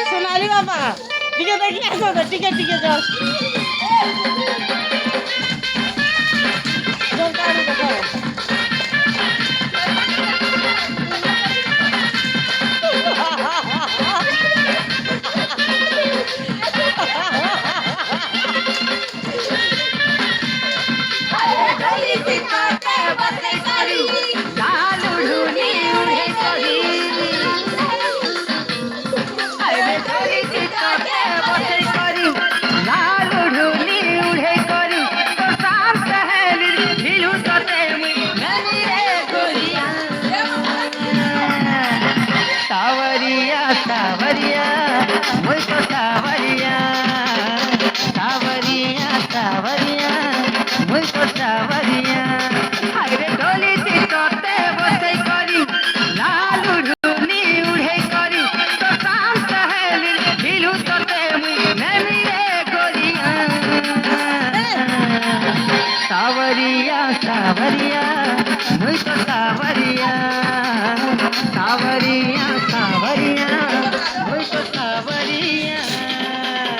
सोनाली बाबा ठीक है देखिए ऐसा होता ठीक है जाओ जोर काट दो सावरिया सावरिया मुझको सावरिया सावरिया सावरिया मुझको सावरिया